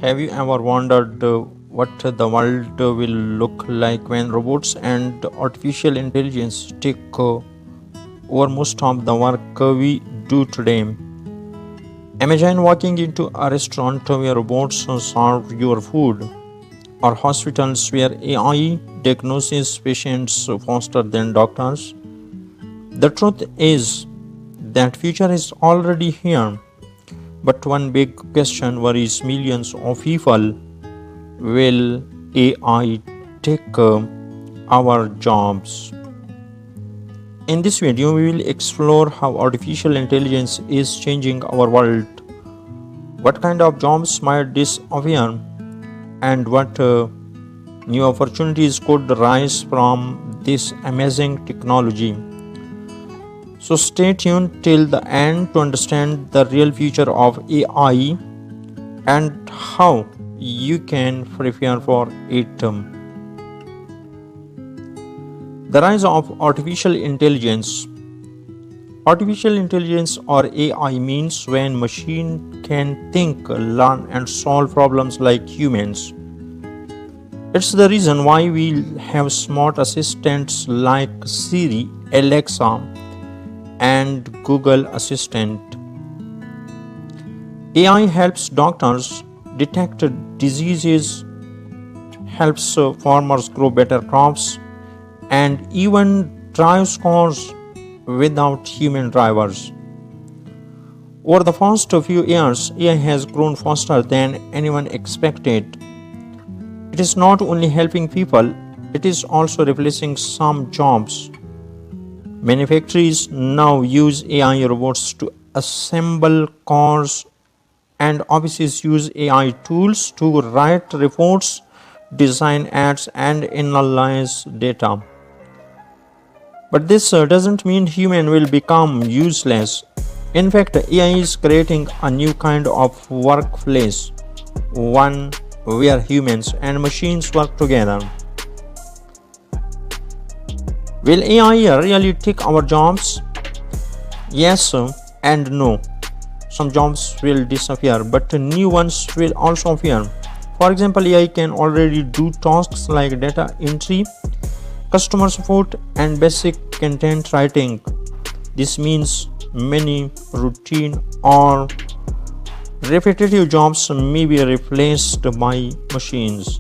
Have you ever wondered what the world will look like when robots and artificial intelligence take over most of the work we do today? Imagine walking into a restaurant where robots serve your food, or hospitals where AI diagnoses patients faster than doctors. The truth is that future is already here, but one big question worries millions of people. Will AI take our jobs? In this video, we will explore how artificial intelligence is changing our world, what kind of jobs might disappear, and what new opportunities could rise from this amazing technology. So, stay tuned till the end to understand the real future of AI and how you can prepare for it. The rise of artificial intelligence. Artificial intelligence or AI means when machine can think, learn and solve problems like humans. It's the reason why we have smart assistants like Siri, Alexa and Google Assistant. AI helps doctors detect diseases, helps farmers grow better crops, and even drives cars without human drivers. Over the past few years, AI has grown faster than anyone expected. It is not only helping people, it is also replacing some jobs. Many factories now use AI robots to assemble cars, and offices use AI tools to write reports, design ads, and analyze data. But this doesn't mean human will become useless. In fact, AI is creating a new kind of workplace, one where humans and machines work together. Will AI really take our jobs? Yes and no. Some jobs will disappear, but new ones will also appear. For example, AI can already do tasks like data entry, customer support, and basic content writing. This means many routine or repetitive jobs may be replaced by machines.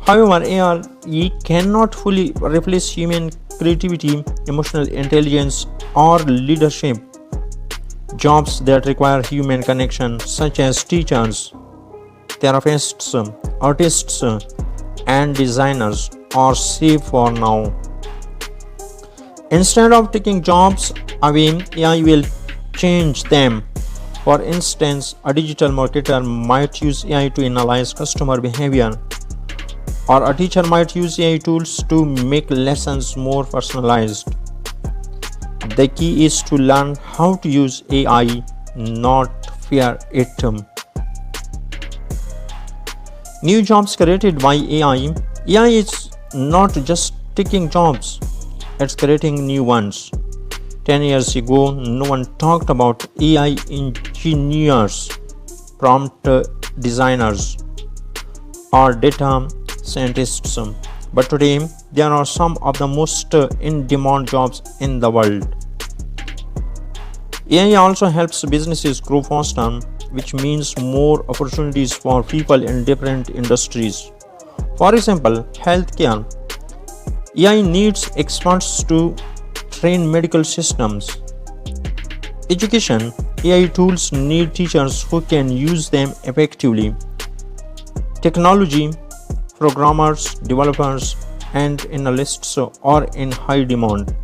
However, AI cannot fully replace human creativity, emotional intelligence, or leadership. Jobs that require human connection, such as teachers, therapists, artists, and designers, are safe for now. Instead of taking jobs away, AI will change them. For instance, a digital marketer might use AI to analyze customer behavior, or a teacher might use AI tools to make lessons more personalized. The key is to learn how to use AI, not fear it. New jobs created by AI. AI is not just taking jobs, it's creating new ones. 10 years ago, no one talked about AI engineers, prompt designers, or data scientists. But today, there are some of the most in-demand jobs in the world. AI also helps businesses grow faster, which means more opportunities for people in different industries. For example, healthcare. AI needs experts to train medical systems. Education. AI tools need teachers who can use them effectively. Technology. Programmers, developers, and analysts are in high demand.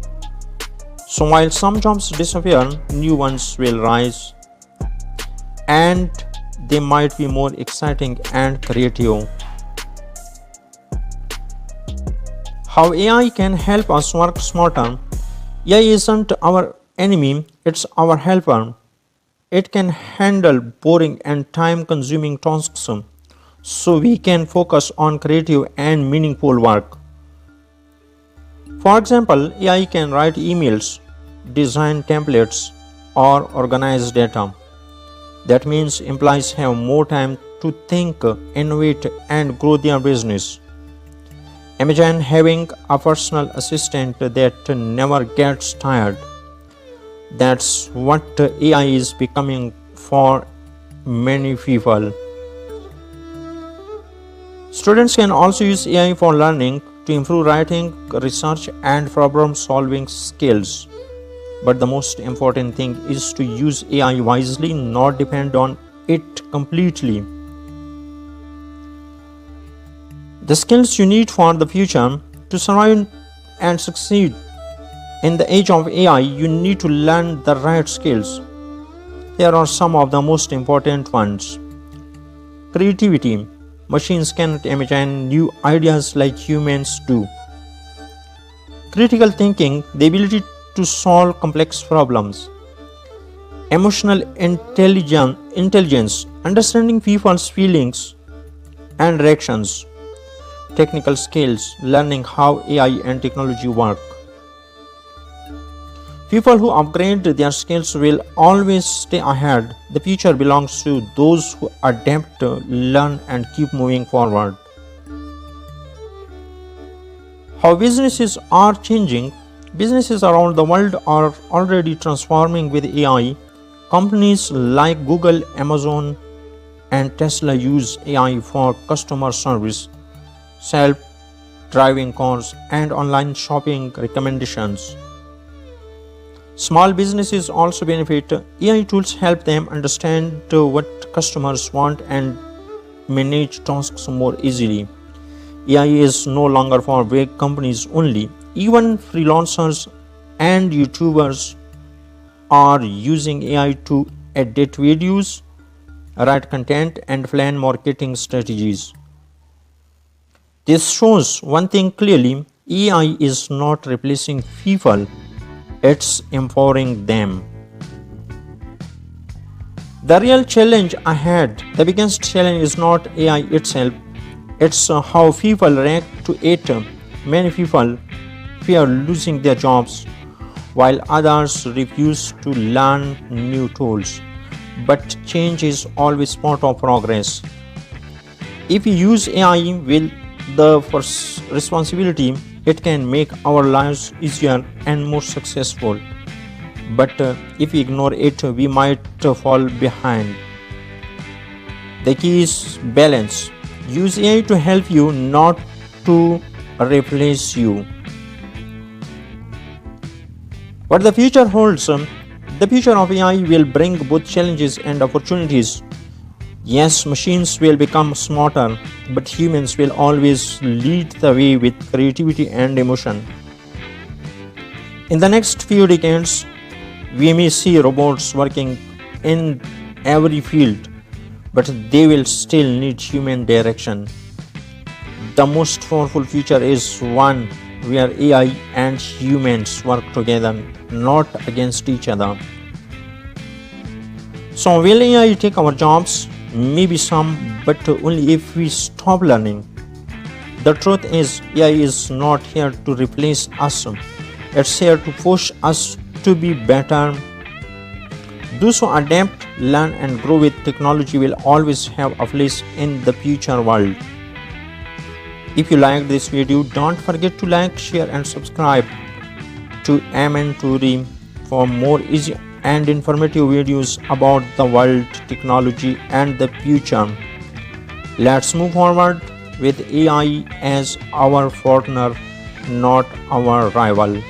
So while some jobs disappear, new ones will rise, and they might be more exciting and creative. How AI can help us work smarter. AI isn't our enemy, it's our helper. It can handle boring and time-consuming tasks, so we can focus on creative and meaningful work. For example, AI can write emails, design templates, or organize data. That means employees have more time to think, innovate, and grow their business. Imagine having a personal assistant that never gets tired. That's what AI is becoming for many people. Students can also use AI for learning to improve writing, research, and problem solving skills. But the most important thing is to use AI wisely, not depend on it completely. The skills you need for the future to survive and succeed in the age of AI, you need to learn the right skills. Here are some of the most important ones. Creativity. Machines cannot imagine new ideas like humans do. Critical thinking, the ability to solve complex problems. Emotional intelligence, understanding people's feelings and reactions. Technical skills, learning how AI and technology work. People who upgrade their skills will always stay ahead. The future belongs to those who adapt, learn, and keep moving forward. How businesses are changing. Businesses around the world are already transforming with AI. Companies like Google, Amazon, and Tesla use AI for customer service, self-driving cars, and online shopping recommendations. Small businesses also benefit. AI tools help them understand what customers want and manage tasks more easily. AI is no longer for big companies only. Even freelancers and YouTubers are using AI to edit videos, write content, and plan marketing strategies. This shows one thing clearly: AI is not replacing people, it's empowering them. The real challenge ahead, the biggest challenge is not AI itself, it's how people react to it. Many people fear losing their jobs, while others refuse to learn new tools. But change is always part of progress. If we use AI with the first responsibility, it can make our lives easier and more successful. But if we ignore it, we might fall behind. The key is balance. Use AI to help you, not to replace you. What the future holds, the future of AI will bring both challenges and opportunities. Yes, machines will become smarter, but humans will always lead the way with creativity and emotion. In the next few decades, we may see robots working in every field, but they will still need human direction. The most powerful future is one where AI and humans work together, not against each other. So, will AI take our jobs? Maybe some, but only if we stop learning. The truth is, AI is not here to replace us, it's here to push us to be better. Those who adapt, learn, and grow with technology will always have a place in the future world. If you liked this video, don't forget to like, share, and subscribe to Toori for more easy and informative videos about the world, technology, and the future. Let's move forward with AI as our partner, not our rival.